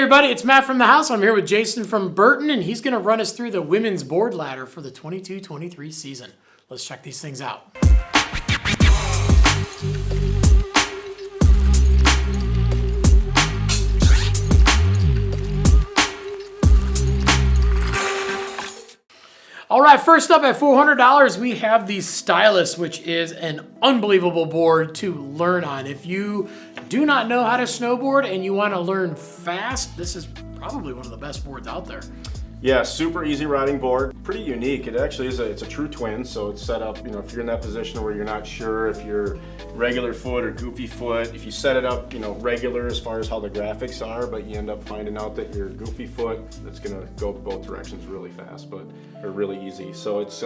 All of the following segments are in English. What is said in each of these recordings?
everybody, it's Matt from the house. I'm here with Jayson from Burton, and he's going to run us through the women's board ladder for the 22-23 season. Let's check these things out. All right, first up at $400, we have the Stylus, which is an unbelievable board to learn on. If you do not know how to snowboard and you want to learn fast, this is probably one of the best boards out there. Yeah, super easy riding board. Pretty unique. It actually is it's a true twin, so it's set up, if you're in that position where you're not sure if you're regular foot or goofy foot, if you set it up, regular as far as how the graphics are, but you end up finding out that your goofy foot, it's gonna go both directions really fast, but they're really easy. So it's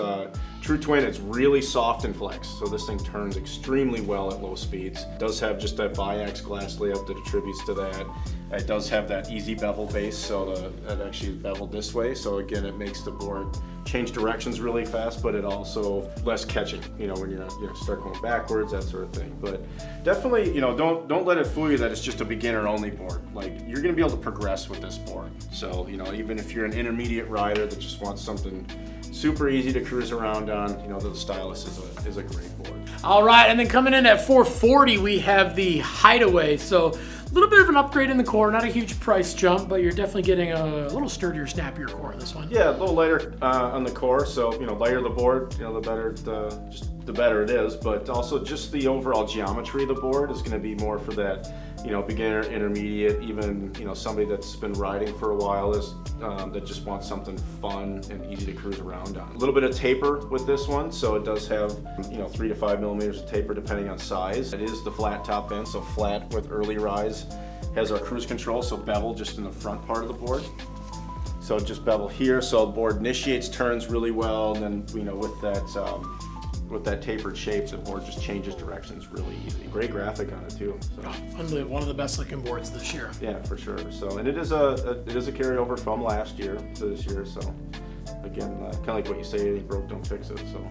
true twin, it's really soft and flex, so this thing turns extremely well at low speeds. It does have just that biax glass layout that attributes to that. It does have that easy bevel base, so it actually is beveled this way. So again, it makes the board change directions really fast, but it also less catching, when you start going backwards, that sort of thing. But definitely, don't let it fool you that it's just a beginner only board. Like, you're gonna be able to progress with this board. So, even if you're an intermediate rider that just wants something super easy to cruise around on, the Stylus is a great board. All right, and then coming in at $440, we have the Hideaway. So a little bit of an upgrade in the core, not a huge price jump, but you're definitely getting a little sturdier, snappier core in this one. Yeah, a little lighter on the core, so lighter the board, the better it is. But also just the overall geometry of the board is going to be more for that, beginner, intermediate, even somebody that's been riding for a while that just wants something fun and easy to cruise around on. A little bit of taper with this one, so it does have 3 to 5 millimeters of taper depending on size. It is the flat top end, so flat with early rise. Has our cruise control, so bevel just in the front part of the board. So just bevel here, so the board initiates turns really well, and then with that tapered shape, the board just changes directions really easy. Great graphic on it too. So. Unbelievable, one of the best looking boards this year. Yeah, for sure. So, and it is a carryover from last year to this year. So, again, kind of like what you say, anything broke, don't fix it. So.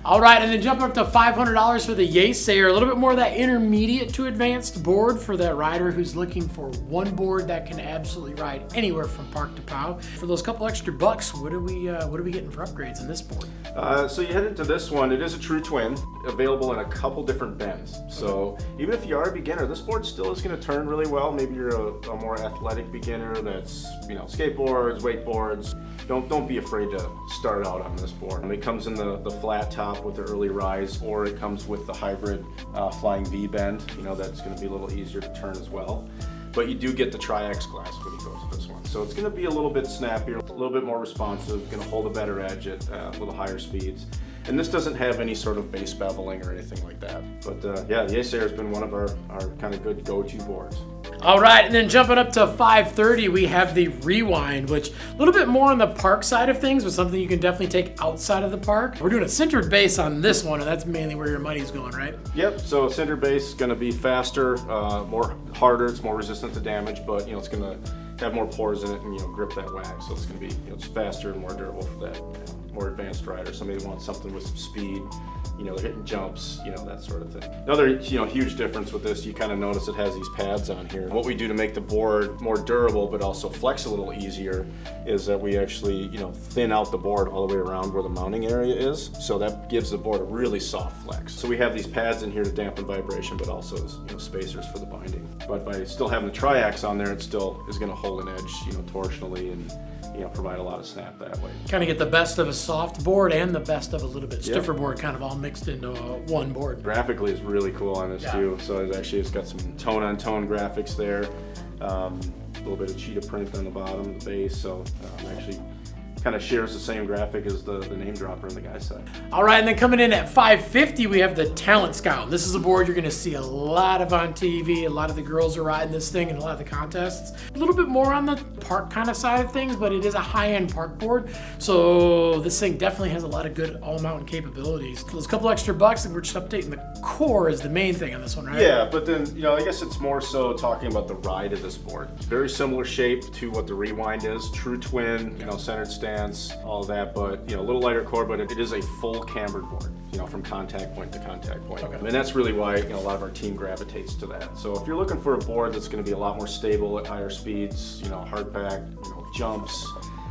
All right, and then jumping up to $500 for the Jayson, a little bit more of that intermediate to advanced board for that rider who's looking for one board that can absolutely ride anywhere from park to pow. For those couple extra bucks, what are we getting for upgrades in this board? So you head into this one. It is a true twin, available in a couple different bends. So even if you are a beginner, this board still is going to turn really well. Maybe you're a more athletic beginner that's skateboards, wakeboards. Don't be afraid to start out on this board. It comes in the flat top with the early rise, or it comes with the hybrid flying V bend. That's going to be a little easier to turn as well. But you do get the tri-X glass when you go to this one. So it's going to be a little bit snappier, a little bit more responsive, going to hold a better edge at a little higher speeds. And this doesn't have any sort of base beveling or anything like that. But yeah, the Jayson has been one of our kind of good go-to boards. All right, and then jumping up to $530, we have the Rewind, which a little bit more on the park side of things, but something you can definitely take outside of the park. We're doing a centered base on this one, and that's mainly where your money's going, right? Yep, so centered base is going to be faster, more harder, it's more resistant to damage, but it's going to have more pores in it and grip that wax, so it's going to be it's faster and more durable for that more advanced rider. Somebody who wants something with some speed, they're hitting jumps, that sort of thing. Another huge difference with this, you kind of notice it has these pads on here. What we do to make the board more durable but also flex a little easier is that we actually thin out the board all the way around where the mounting area is, so that gives the board a really soft flex. So we have these pads in here to dampen vibration, but also as spacers for the binding. But by still having the tri-X on there, it still is going to hold an edge torsionally and provide a lot of snap that way. Kind of get the best of a soft board and the best of a little bit stiffer board, kind of all mixed into one board. Graphically is really cool on this too. So it's got some tone-on-tone graphics there. A little bit of cheetah print on the bottom of the base. So actually kind of shares the same graphic as the name dropper on the guy's side. All right, and then coming in at $550, we have the Talent Scout. This is a board you're going to see a lot of on TV. A lot of the girls are riding this thing in a lot of the contests. A little bit more on the park kind of side of things, but it is a high-end park board. So this thing definitely has a lot of good all-mountain capabilities. So those couple extra bucks, and we're just updating the core is the main thing on this one, right? Yeah, but then, I guess it's more so talking about the ride of this board. Very similar shape to what the Rewind is. True twin, centered stand, all that, but a little lighter core, but it is a full cambered board. from contact point to contact point. Okay. And that's really why a lot of our team gravitates to that. So if you're looking for a board that's going to be a lot more stable at higher speeds, hard pack, jumps,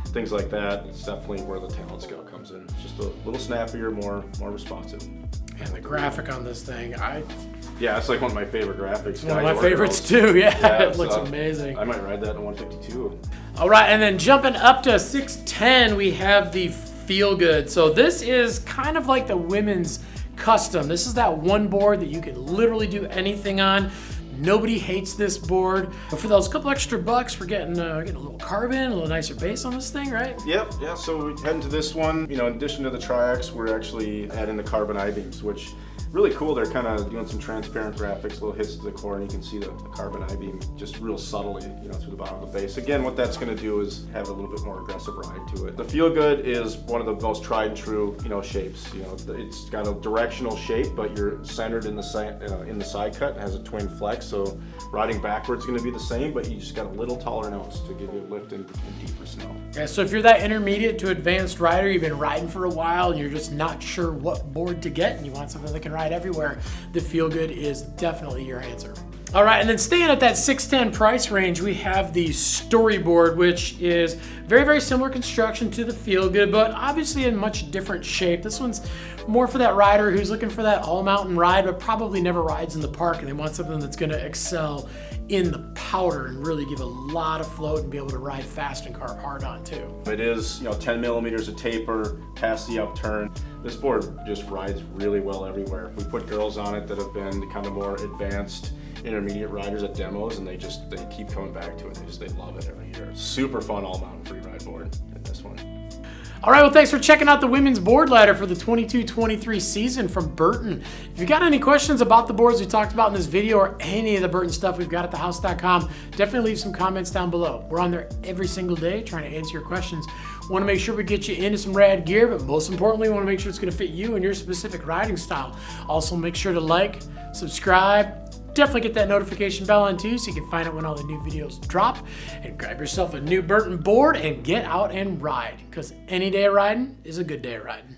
things like that, it's definitely where the Talent Scout comes in. It's just a little snappier, more responsive. And the graphic on this thing, yeah, it's like one of my favorite graphics. It's one of my favorites too, yeah. It looks amazing. I might ride that in 152. All right, and then jumping up to 610, we have the Feel Good. So this is kind of like the women's custom. This is that one board that you can literally do anything on. Nobody hates this board, but for those couple extra bucks, we're getting a little carbon, a little nicer base on this thing, right? Yep, yeah. So we head into this one. In addition to the Tri-X, we're actually adding the carbon I-beams, which really cool. They're kind of doing some transparent graphics, little hits to the core, and you can see the carbon I-beam just real subtly, through the bottom of the base. Again, what that's going to do is have a little bit more aggressive ride to it. The Feel Good is one of the most tried and true, shapes. It's got a directional shape, but you're centered in the side cut. It has a twin flex, so riding backwards is going to be the same, but you just got a little taller nose to give you a lift in deeper snow. Yeah, so if you're that intermediate to advanced rider, you've been riding for a while and you're just not sure what board to get and you want something that can ride everywhere, the Feel Good is definitely your answer. All right, and then staying at that 610 price range, we have the Storyboard, which is very, very similar construction to the Feel Good, but obviously in much different shape. This one's more for that rider who's looking for that all-mountain ride, but probably never rides in the park, and they want something that's gonna excel in the powder and really give a lot of float and be able to ride fast and carve hard on too. It is 10 millimeters of taper past the upturn. This board just rides really well everywhere. We put girls on it that have been kind of more advanced intermediate riders at demos, and they keep coming back to it. They love it every year. Super fun all-mountain free ride board in this one. All right, well, thanks for checking out the women's board ladder for the 22-23 season from Burton. If you got any questions about the boards we talked about in this video or any of the Burton stuff we've got at thehouse.com, definitely leave some comments down below. We're on there every single day trying to answer your questions. Want to make sure we get you into some rad gear, but most importantly, we want to make sure it's going to fit you and your specific riding style. Also, make sure to like, subscribe, definitely get that notification bell on too so you can find out when all the new videos drop, and grab yourself a new Burton board and get out and ride, because any day of riding is a good day of riding.